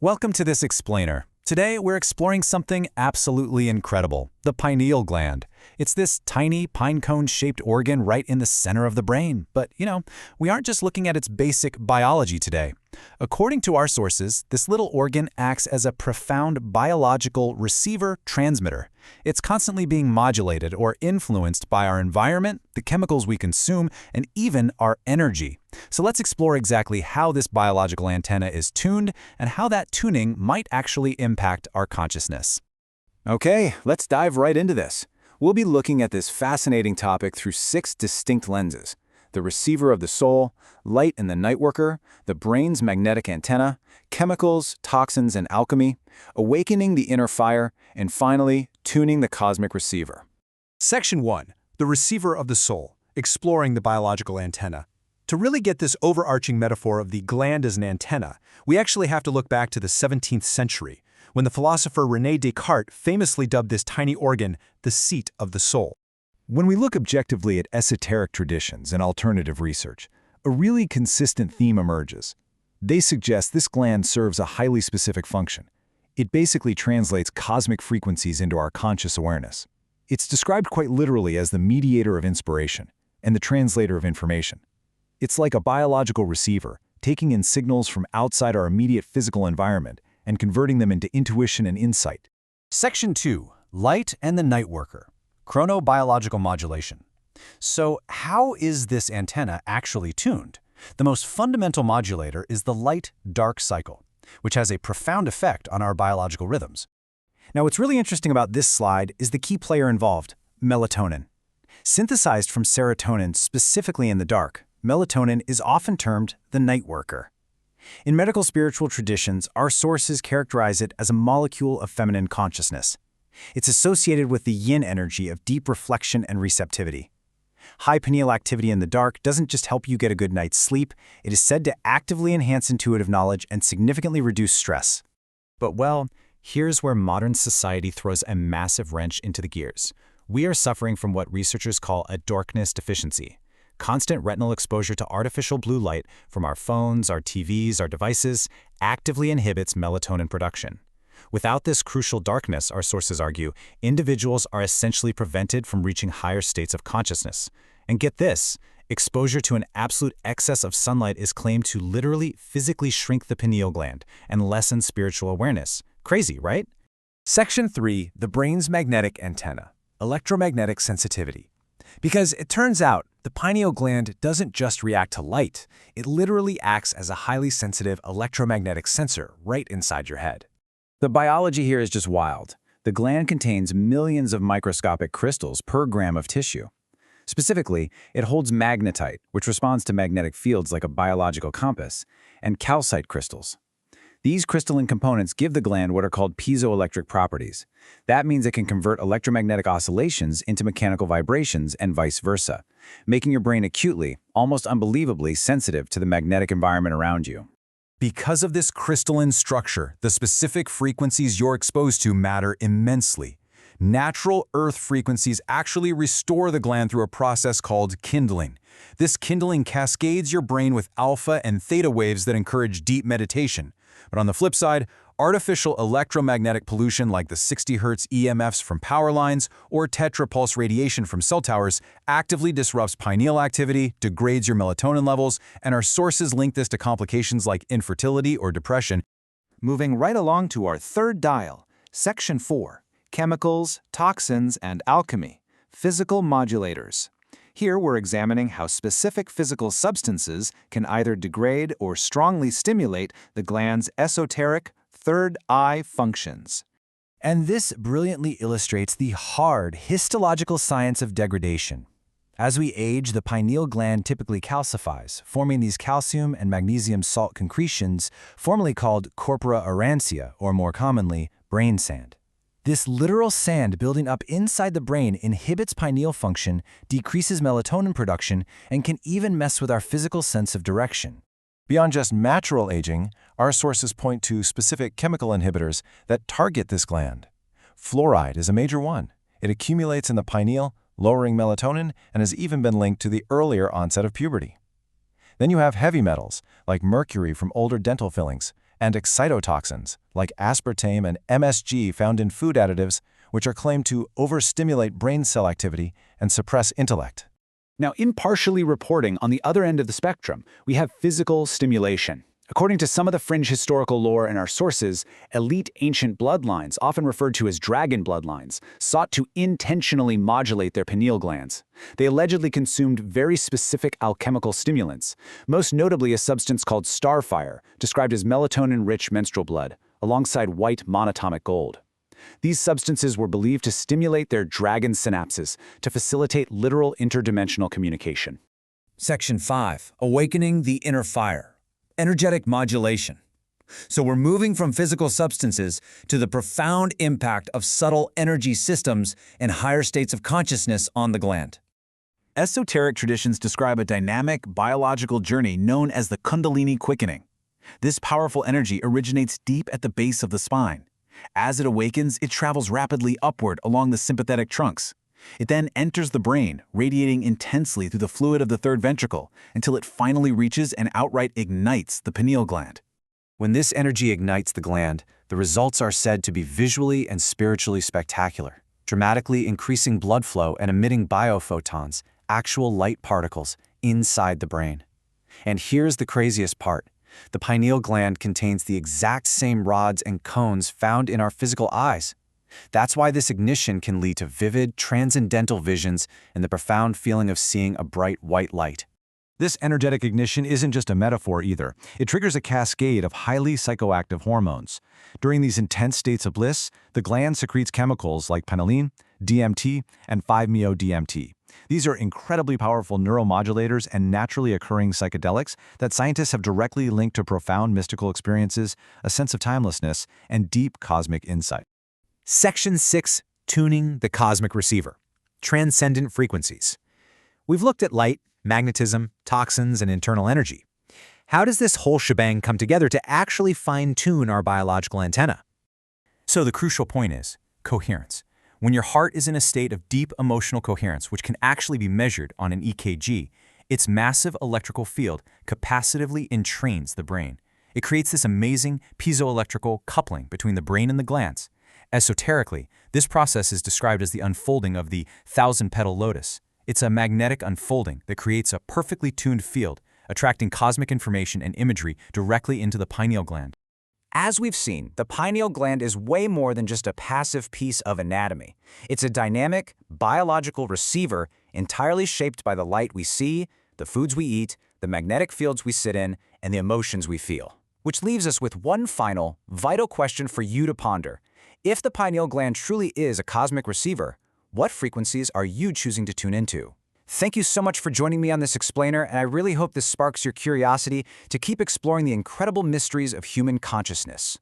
Welcome to this explainer. Today, we're exploring something absolutely incredible, the pineal gland. It's this tiny, pine cone-shaped organ right in the center of the brain. But, we aren't just looking at its basic biology today. According to our sources, this little organ acts as a profound biological receiver-transmitter. It's constantly being modulated or influenced by our environment, the chemicals we consume, and even our energy. So let's explore exactly how this biological antenna is tuned and how that tuning might actually impact our consciousness. Okay, let's dive right into this. We'll be looking at this fascinating topic through 6 distinct lenses: the receiver of the soul, light and the nightworker, the brain's magnetic antenna, chemicals, toxins, and alchemy, awakening the inner fire, and finally, tuning the cosmic receiver. Section 1. The receiver of the soul, exploring the biological antenna. To really get this overarching metaphor of the gland as an antenna, we actually have to look back to the 17th century, when the philosopher René Descartes famously dubbed this tiny organ the seat of the soul. When we look objectively at esoteric traditions and alternative research, a really consistent theme emerges. They suggest this gland serves a highly specific function. It basically translates cosmic frequencies into our conscious awareness. It's described quite literally as the mediator of inspiration and the translator of information. It's like a biological receiver, taking in signals from outside our immediate physical environment and converting them into intuition and insight. Section 2. Light and the nightworker. Chronobiological modulation. So how is this antenna actually tuned? The most fundamental modulator is the light-dark cycle, which has a profound effect on our biological rhythms. Now, what's really interesting about this slide is the key player involved, melatonin. Synthesized from serotonin specifically in the dark, melatonin is often termed the nightworker. In medical spiritual traditions, our sources characterize it as a molecule of feminine consciousness. It's associated with the yin energy of deep reflection and receptivity. High pineal activity in the dark doesn't just help you get a good night's sleep, it is said to actively enhance intuitive knowledge and significantly reduce stress. But here's where modern society throws a massive wrench into the gears. We are suffering from what researchers call a darkness deficiency. Constant retinal exposure to artificial blue light from our phones, our TVs, our devices actively inhibits melatonin production. Without this crucial darkness, our sources argue, individuals are essentially prevented from reaching higher states of consciousness. And get this, exposure to an absolute excess of sunlight is claimed to literally physically shrink the pineal gland and lessen spiritual awareness. Crazy, right? Section 3. The brain's magnetic antenna, electromagnetic sensitivity. Because it turns out, the pineal gland doesn't just react to light, it literally acts as a highly sensitive electromagnetic sensor right inside your head. The biology here is just wild. The gland contains millions of microscopic crystals per gram of tissue. Specifically, it holds magnetite, which responds to magnetic fields like a biological compass, and calcite crystals. These crystalline components give the gland what are called piezoelectric properties. That means it can convert electromagnetic oscillations into mechanical vibrations and vice versa, making your brain acutely, almost unbelievably sensitive to the magnetic environment around you. Because of this crystalline structure, the specific frequencies you're exposed to matter immensely. Natural Earth frequencies actually restore the gland through a process called kindling. This kindling cascades your brain with alpha and theta waves that encourage deep meditation. But on the flip side, artificial electromagnetic pollution like the 60 Hz EMFs from power lines or tetrapulse radiation from cell towers actively disrupts pineal activity, degrades your melatonin levels, and our sources link this to complications like infertility or depression. Moving right along to our third dial, Section 4, Chemicals, Toxins, and Alchemy, Physical Modulators. Here we're examining how specific physical substances can either degrade or strongly stimulate the gland's esoteric third eye functions. And this brilliantly illustrates the hard histological science of degradation. As we age, the pineal gland typically calcifies, forming these calcium and magnesium salt concretions, formerly called corpora aurantia, or more commonly, brain sand. This literal sand building up inside the brain inhibits pineal function, decreases melatonin production, and can even mess with our physical sense of direction. Beyond just natural aging, our sources point to specific chemical inhibitors that target this gland. Fluoride is a major one. It accumulates in the pineal, lowering melatonin, and has even been linked to the earlier onset of puberty. Then you have heavy metals, like mercury from older dental fillings, and excitotoxins, like aspartame and MSG found in food additives, which are claimed to overstimulate brain cell activity and suppress intellect. Now, impartially reporting on the other end of the spectrum, we have physical stimulation. According to some of the fringe historical lore in our sources, elite ancient bloodlines, often referred to as dragon bloodlines, sought to intentionally modulate their pineal glands. They allegedly consumed very specific alchemical stimulants, most notably a substance called starfire, described as melatonin-rich menstrual blood, alongside white monatomic gold. These substances were believed to stimulate their dragon synapses to facilitate literal interdimensional communication. Section 5. Awakening the Inner Fire. Energetic modulation. So we're moving from physical substances to the profound impact of subtle energy systems and higher states of consciousness on the gland. Esoteric traditions describe a dynamic, biological journey known as the Kundalini quickening. This powerful energy originates deep at the base of the spine. As it awakens, it travels rapidly upward along the sympathetic trunks. It then enters the brain, radiating intensely through the fluid of the third ventricle until it finally reaches and outright ignites the pineal gland. When this energy ignites the gland, the results are said to be visually and spiritually spectacular, dramatically increasing blood flow and emitting biophotons, actual light particles, inside the brain. And here's the craziest part. The pineal gland contains the exact same rods and cones found in our physical eyes. That's why this ignition can lead to vivid, transcendental visions and the profound feeling of seeing a bright white light. This energetic ignition isn't just a metaphor either. It triggers a cascade of highly psychoactive hormones. During these intense states of bliss, the gland secretes chemicals like pinealine, DMT, and 5-MeO-DMT. These are incredibly powerful neuromodulators and naturally occurring psychedelics that scientists have directly linked to profound mystical experiences, a sense of timelessness, and deep cosmic insight. Section 6. Tuning the cosmic receiver. Transcendent frequencies. We've looked at light, magnetism, toxins, and internal energy. How does this whole shebang come together to actually fine-tune our biological antenna? So the crucial point is coherence. When your heart is in a state of deep emotional coherence, which can actually be measured on an EKG, its massive electrical field capacitively entrains the brain. It creates this amazing piezoelectrical coupling between the brain and the glands. Esoterically, this process is described as the unfolding of the thousand-petal lotus. It's a magnetic unfolding that creates a perfectly tuned field, attracting cosmic information and imagery directly into the pineal gland. As we've seen, the pineal gland is way more than just a passive piece of anatomy. It's a dynamic, biological receiver entirely shaped by the light we see, the foods we eat, the magnetic fields we sit in, and the emotions we feel. Which leaves us with one final, vital question for you to ponder. If the pineal gland truly is a cosmic receiver, what frequencies are you choosing to tune into? Thank you so much for joining me on this explainer, and I really hope this sparks your curiosity to keep exploring the incredible mysteries of human consciousness.